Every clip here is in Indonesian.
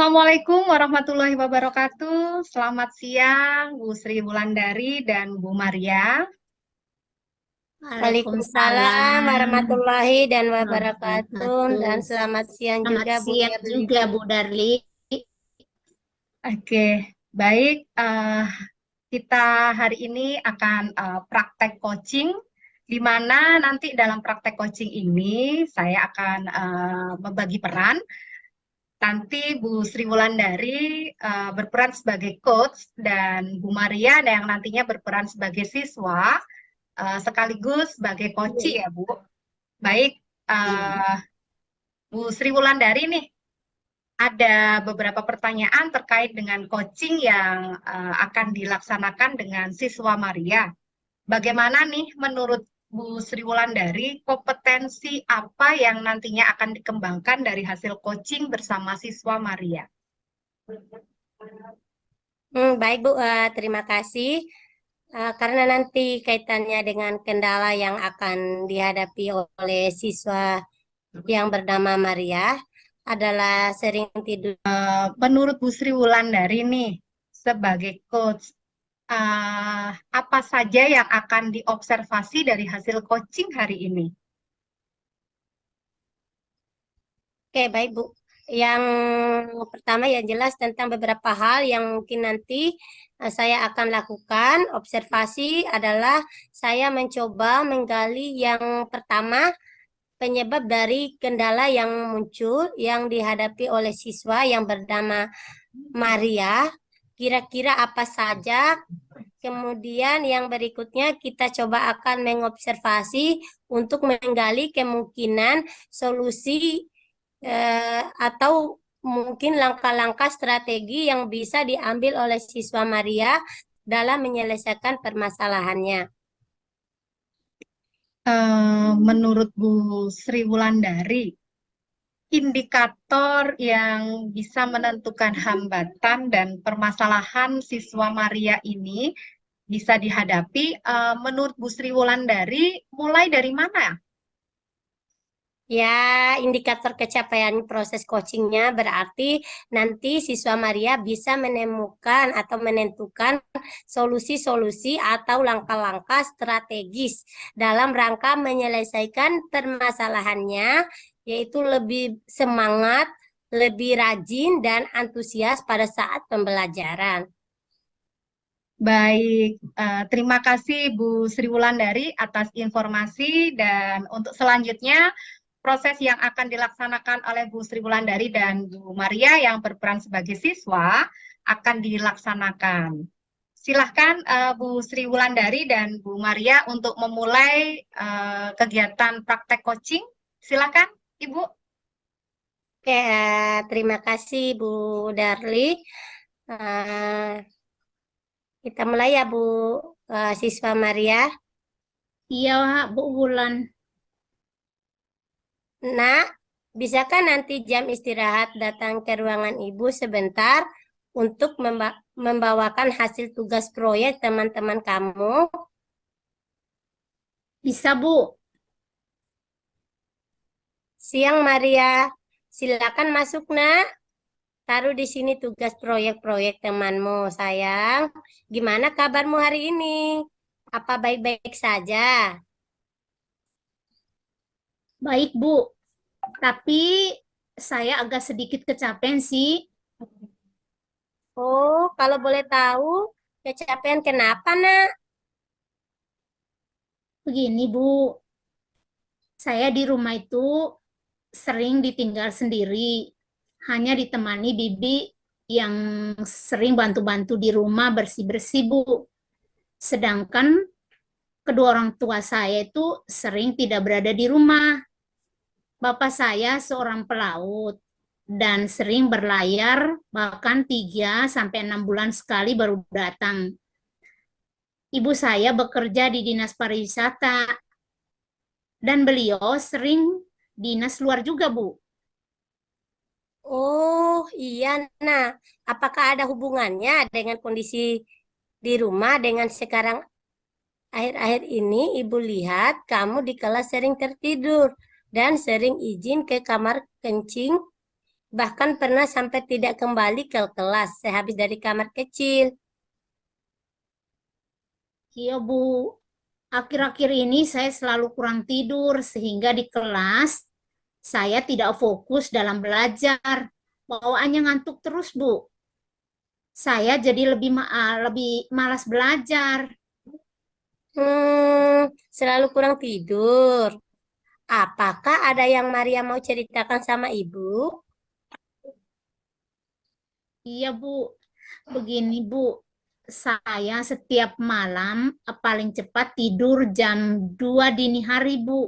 Assalamualaikum warahmatullahi wabarakatuh. Selamat siang, Bu Sri Wulandari dan Bu Maria. Waalaikumsalam Waalaikumsalam warahmatullahi dan wabarakatuh wabarakatuh. dan selamat siang Selamat juga Bu siang Derli. juga Bu Darli. Oke, baik. Kita hari ini akan praktek coaching, di mana nanti dalam praktek coaching ini saya akan membagi peran. Nanti Bu Sri Wulandari berperan sebagai coach dan Bu Maria yang nantinya berperan sebagai siswa. Sekaligus sebagai coach ya Bu. Baik, uh, Bu Sri Wulandari nih, ada beberapa pertanyaan terkait dengan coaching yang akan dilaksanakan dengan siswa Maria. Bagaimana nih menurut Bu Sri Wulandari, kompetensi apa yang nantinya akan dikembangkan dari hasil coaching bersama siswa Maria? Baik Bu, terima kasih. Karena nanti kaitannya dengan kendala yang akan dihadapi oleh siswa yang bernama Maria adalah sering tidur. Menurut Bu Sri Wulandari nih, sebagai coach, apa saja yang akan diobservasi dari hasil coaching hari ini? Oke, baik Bu. Yang pertama yang jelas tentang beberapa hal yang mungkin nanti saya akan lakukan. Observasi adalah saya mencoba menggali yang pertama penyebab dari kendala yang muncul yang dihadapi oleh siswa yang bernama Maria. Kira-kira apa saja? Kemudian yang berikutnya kita coba akan mengobservasi untuk menggali kemungkinan solusi atau mungkin langkah-langkah strategi yang bisa diambil oleh siswa Maria dalam menyelesaikan permasalahannya. Menurut Bu Sri Wulandari, indikator yang bisa menentukan hambatan dan permasalahan siswa Maria ini bisa dihadapi, menurut Bu Sri Wulandari, mulai dari mana? Ya, indikator capaian proses coachingnya berarti nanti siswa Maria bisa menemukan atau menentukan solusi-solusi atau langkah-langkah strategis dalam rangka menyelesaikan permasalahannya, yaitu lebih semangat, lebih rajin, dan antusias pada saat pembelajaran. Baik, terima kasih Bu Sri Wulandari atas informasi dan untuk selanjutnya proses yang akan dilaksanakan oleh Bu Sri Wulandari dan Bu Maria yang berperan sebagai siswa akan dilaksanakan. Silahkan Bu Sri Wulandari dan Bu Maria untuk memulai kegiatan praktek coaching. Silahkan Ibu. Oke, terima kasih Bu Darli. Eh, Kita mulai ya Bu, siswa Maria. Iya Bu Wulan. Nak, bisakah nanti jam istirahat datang ke ruangan Ibu sebentar untuk membawakan hasil tugas proyek teman-teman kamu? Bisa Bu. Siang Maria, silakan masuk Nak. Taruh di sini tugas proyek-proyek temanmu, sayang. Gimana kabarmu hari ini? Apa baik-baik saja? Baik Bu. Tapi saya agak sedikit kecapean sih. Oh, kalau boleh tahu, kecapean kenapa, Nak? Begini Bu, saya di rumah itu sering ditinggal sendiri. Hanya ditemani bibi yang sering bantu-bantu di rumah bersih-bersih Bu. Sedangkan kedua orang tua saya itu sering tidak berada di rumah. Bapak saya seorang pelaut dan sering berlayar bahkan 3 sampai 6 bulan sekali baru datang. Ibu saya bekerja di dinas pariwisata dan beliau sering dinas luar juga, Bu. Oh, iya. Nah, apakah ada hubungannya dengan kondisi di rumah dengan sekarang akhir-akhir ini Ibu lihat kamu di kelas sering tertidur dan sering izin ke kamar kencing? bahkan pernah sampai tidak kembali ke kelas sehabis dari kamar kecil. Iya, Bu. Akhir-akhir ini saya selalu kurang tidur sehingga di kelas saya tidak fokus dalam belajar. Bawaannya ngantuk terus, Bu. Saya jadi lebih malas belajar. Selalu kurang tidur. Apakah ada yang Maria mau ceritakan sama ibu? Iya, Bu. Begini, Bu. Saya setiap malam paling cepat tidur jam 2 dini hari, Bu.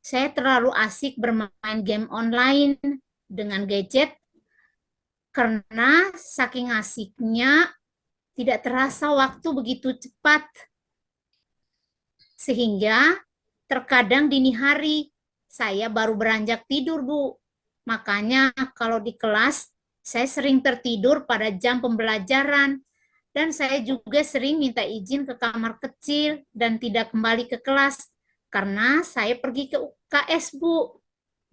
Saya terlalu asik bermain game online dengan gadget karena saking asiknya tidak terasa waktu begitu cepat. Sehingga terkadang dini hari saya baru beranjak tidur, Bu. Makanya kalau di kelas saya sering tertidur pada jam pembelajaran dan saya juga sering minta izin ke kamar kecil dan tidak kembali ke kelas karena saya pergi ke UKS, Bu,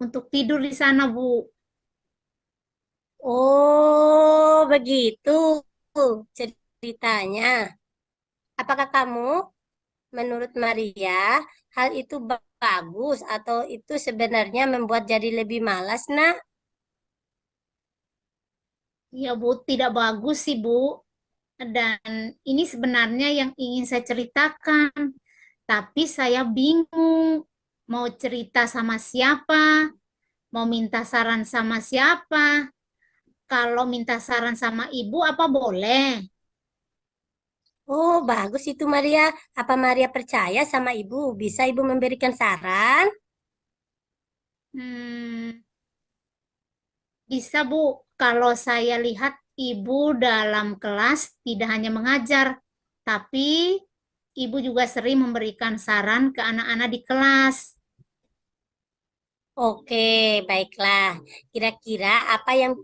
untuk tidur di sana, Bu. Oh, begitu ceritanya. Apakah kamu, menurut Maria, hal itu bagus atau itu sebenarnya membuat jadi lebih malas, nak? Ya, Bu, tidak bagus sih, Bu. Dan ini sebenarnya yang ingin saya ceritakan. Tapi saya bingung mau cerita sama siapa, mau minta saran sama siapa. Kalau minta saran sama ibu apa boleh? Oh, bagus itu Maria. Apa Maria percaya sama ibu? Bisa ibu memberikan saran? Hmm, bisa, Bu. Kalau saya lihat ibu dalam kelas tidak hanya mengajar, tapi ibu juga sering memberikan saran ke anak-anak di kelas. Oke, baiklah. Kira-kira apa yang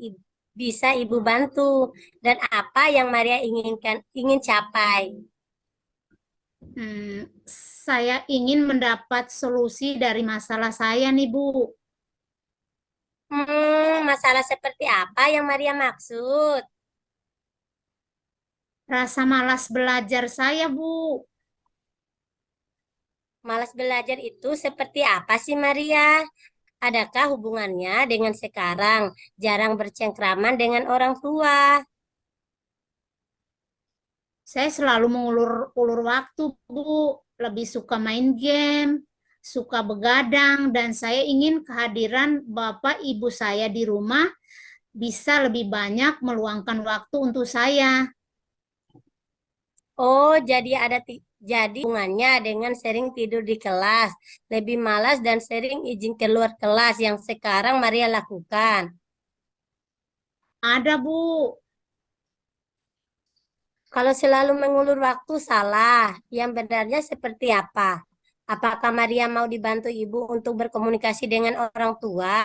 bisa ibu bantu dan apa yang Maria ingin capai? Saya ingin mendapat solusi dari masalah saya nih, Bu. Masalah seperti apa yang Maria maksud? Rasa malas belajar saya, Bu. Malas belajar itu seperti apa sih Maria? Adakah hubungannya dengan sekarang jarang bercengkraman dengan orang tua? Saya selalu mengulur-ulur waktu, Bu. Lebih suka main game, suka begadang, dan saya ingin kehadiran Bapak Ibu saya di rumah bisa lebih banyak meluangkan waktu untuk saya. Oh, jadi hubungannya dengan sering tidur di kelas, lebih malas dan sering izin keluar kelas yang sekarang Maria lakukan. Ada, Bu. Kalau selalu mengulur waktu salah, yang benarnya seperti apa? Apakah Maria mau dibantu ibu untuk berkomunikasi dengan orang tua?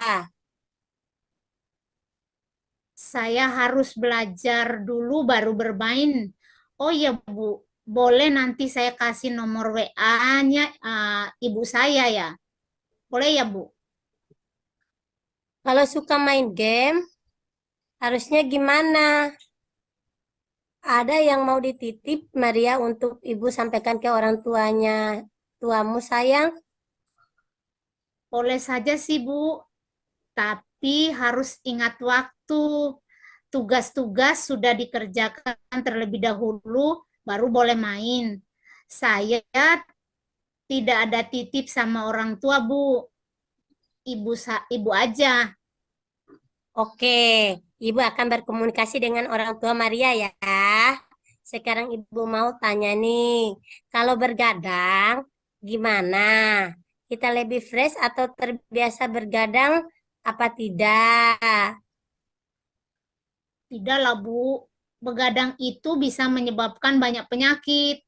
Saya harus belajar dulu baru bermain. Oh iya, Bu. Boleh nanti saya kasih nomor WA-nya ibu saya ya. Boleh ya, Bu? Kalau suka main game, harusnya gimana? Ada yang mau dititip Maria untuk ibu sampaikan ke orang tuanya. Tuamu sayang. Boleh saja sih, Bu. Tapi harus ingat waktu. Tugas-tugas sudah dikerjakan terlebih dahulu, baru boleh main. Saya tidak ada titip sama orang tua, Bu. Ibu aja. Oke, ibu akan berkomunikasi dengan orang tua Maria ya. Sekarang ibu mau tanya nih, kalau bergadang gimana? Kita lebih fresh atau terbiasa bergadang apa tidak? Tidak lah, Bu. Begadang itu bisa menyebabkan banyak penyakit.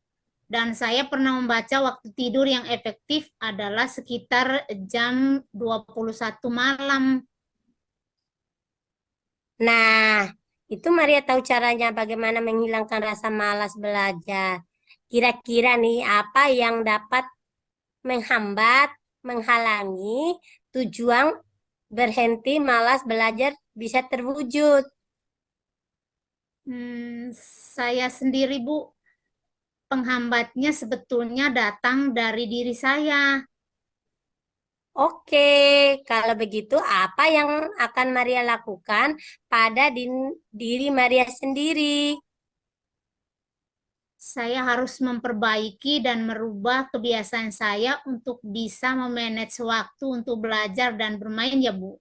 Dan saya pernah membaca waktu tidur yang efektif adalah sekitar jam 21 malam. Nah, itu Maria tahu caranya bagaimana menghilangkan rasa malas belajar. Kira-kira nih apa yang dapat menghambat, menghalangi tujuan berhenti malas belajar bisa terwujud? Saya sendiri, Bu, penghambatnya sebetulnya datang dari diri saya. Oke, kalau begitu apa yang akan Maria lakukan pada diri Maria sendiri? Saya harus memperbaiki dan merubah kebiasaan saya untuk bisa memanage waktu untuk belajar dan bermain, ya, Bu.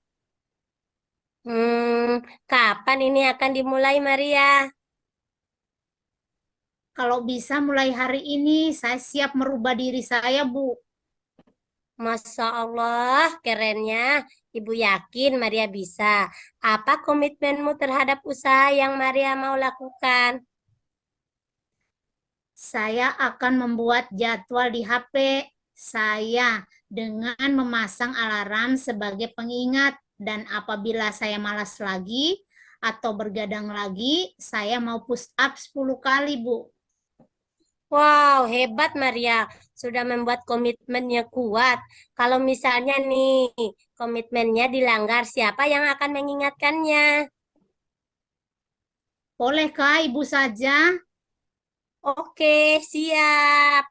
Kapan ini akan dimulai, Maria? Kalau bisa mulai hari ini, saya siap merubah diri saya, Bu. Masya Allah, kerennya. Ibu yakin Maria bisa. Apa komitmenmu terhadap usaha yang Maria mau lakukan? Saya akan membuat jadwal di HP saya dengan memasang alarm sebagai pengingat, dan apabila saya malas lagi atau bergadang lagi, saya mau push up 10 kali, Bu. Wow, hebat Maria. Sudah membuat komitmennya kuat. Kalau misalnya nih, komitmennya dilanggar, siapa yang akan mengingatkannya? Bolehkah Ibu saja? Oke, siap.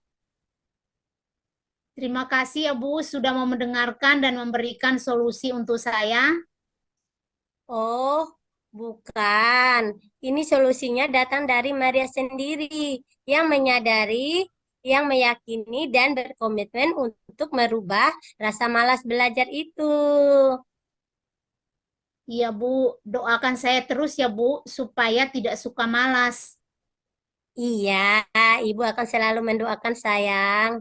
Terima kasih ya, Bu, sudah mau mendengarkan dan memberikan solusi untuk saya. Oh, bukan. Ini solusinya datang dari Maria sendiri yang menyadari, yang meyakini dan berkomitmen untuk merubah rasa malas belajar itu. Iya, Bu, doakan saya terus ya, Bu, supaya tidak suka malas. Iya, Ibu akan selalu mendoakan sayang.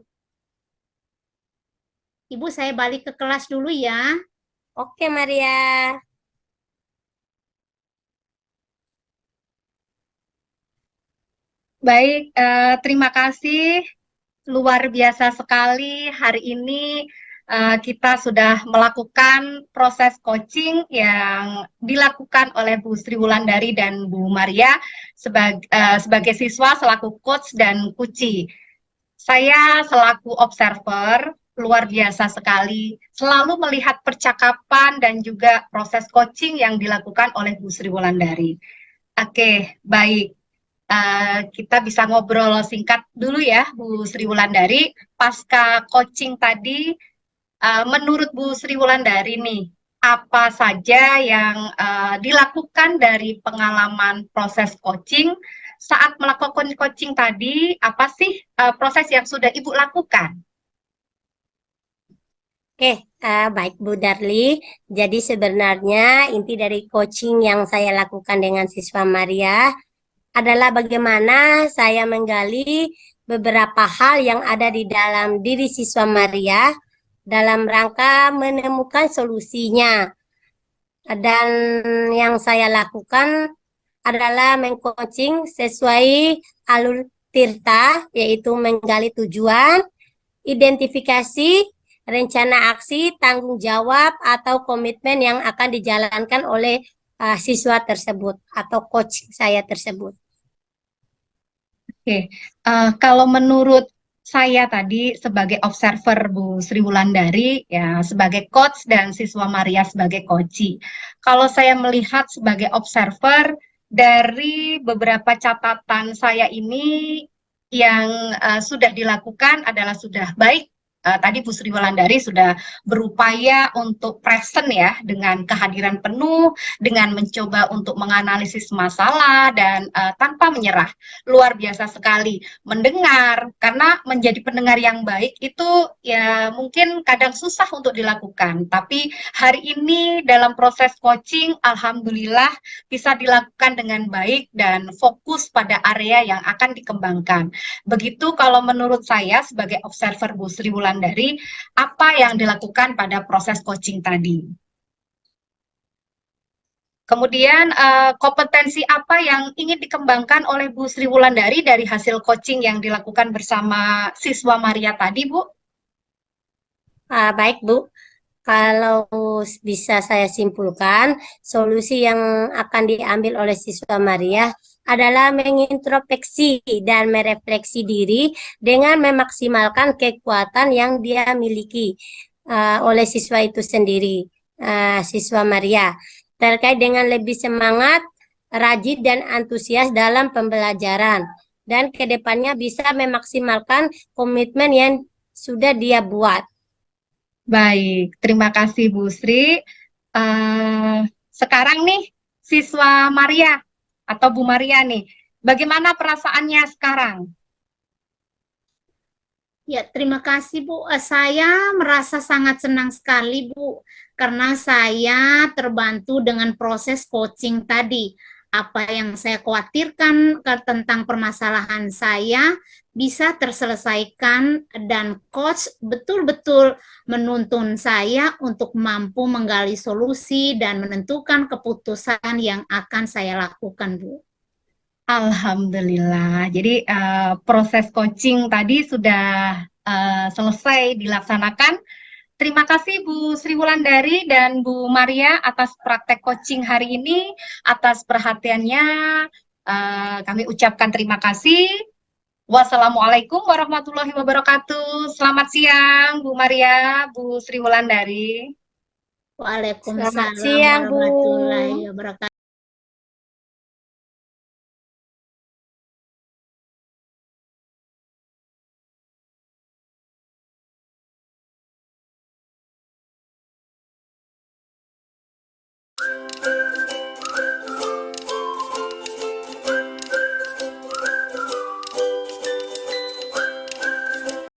Ibu, saya balik ke kelas dulu ya. Oke, Maria. Baik, terima kasih. Luar biasa sekali hari ini kita sudah melakukan proses coaching yang dilakukan oleh Bu Sri Wulandari dan Bu Maria sebagai siswa selaku coach dan kuci. Saya selaku observer luar biasa sekali selalu melihat percakapan dan juga proses coaching yang dilakukan oleh Bu Sri Wulandari. Oke, baik. Kita bisa ngobrol singkat dulu ya, Bu Sri Wulandari. Pasca coaching tadi, menurut Bu Sri Wulandari nih, apa saja yang dilakukan dari pengalaman proses coaching saat melakukan coaching tadi? Apa sih proses yang sudah Ibu lakukan? Oke, baik Bu Darli. Jadi sebenarnya inti dari coaching yang saya lakukan dengan siswa Maria adalah bagaimana saya menggali beberapa hal yang ada di dalam diri siswa Maria dalam rangka menemukan solusinya. Dan yang saya lakukan adalah mengcoaching sesuai alur Tirta, yaitu menggali tujuan, identifikasi, rencana aksi, tanggung jawab, atau komitmen yang akan dijalankan oleh siswa tersebut atau coach saya tersebut. Oke, kalau menurut saya tadi sebagai observer Bu Sri Wulandari, ya sebagai coach dan siswa Maria sebagai coach. Kalau saya melihat sebagai observer dari beberapa catatan saya ini yang sudah dilakukan adalah sudah baik. Tadi Bu Sri Wulandari sudah berupaya untuk present ya dengan kehadiran penuh, dengan mencoba untuk menganalisis masalah dan tanpa menyerah. Luar biasa sekali mendengar, karena menjadi pendengar yang baik itu ya mungkin kadang susah untuk dilakukan, tapi hari ini dalam proses coaching alhamdulillah bisa dilakukan dengan baik dan fokus pada area yang akan dikembangkan. Begitu kalau menurut saya sebagai observer Bu Sri Wulandari, apa yang dilakukan pada proses coaching tadi. Kemudian kompetensi apa yang ingin dikembangkan oleh Bu Sri Wulandari dari hasil coaching yang dilakukan bersama siswa Maria tadi, Bu? Baik, Bu. Kalau bisa saya simpulkan, solusi yang akan diambil oleh siswa Maria adalah mengintrospeksi dan merefleksi diri dengan memaksimalkan kekuatan yang dia miliki oleh siswa itu sendiri, siswa Maria. terkait dengan lebih semangat, rajin, dan antusias dalam pembelajaran. Dan kedepannya bisa memaksimalkan komitmen yang sudah dia buat. Baik, terima kasih Bu Sri. Eh, Sekarang nih, siswa Maria atau Bu Maria nih, bagaimana perasaannya sekarang? Ya, terima kasih Bu. Saya merasa sangat senang sekali Bu, karena saya terbantu dengan proses coaching tadi. Apa yang saya khawatirkan tentang permasalahan saya bisa terselesaikan dan coach betul-betul menuntun saya untuk mampu menggali solusi dan menentukan keputusan yang akan saya lakukan, Bu. Alhamdulillah. Jadi proses coaching tadi sudah selesai dilaksanakan. Terima kasih Bu Sri Wulandari dan Bu Maria atas praktek coaching hari ini, atas perhatiannya. Kami ucapkan terima kasih. Wassalamualaikum warahmatullahi wabarakatuh. Selamat siang Bu Maria, Bu Sri Wulandari. Selamat Waalaikumsalam siang, Bu. warahmatullahi wabarakatuh.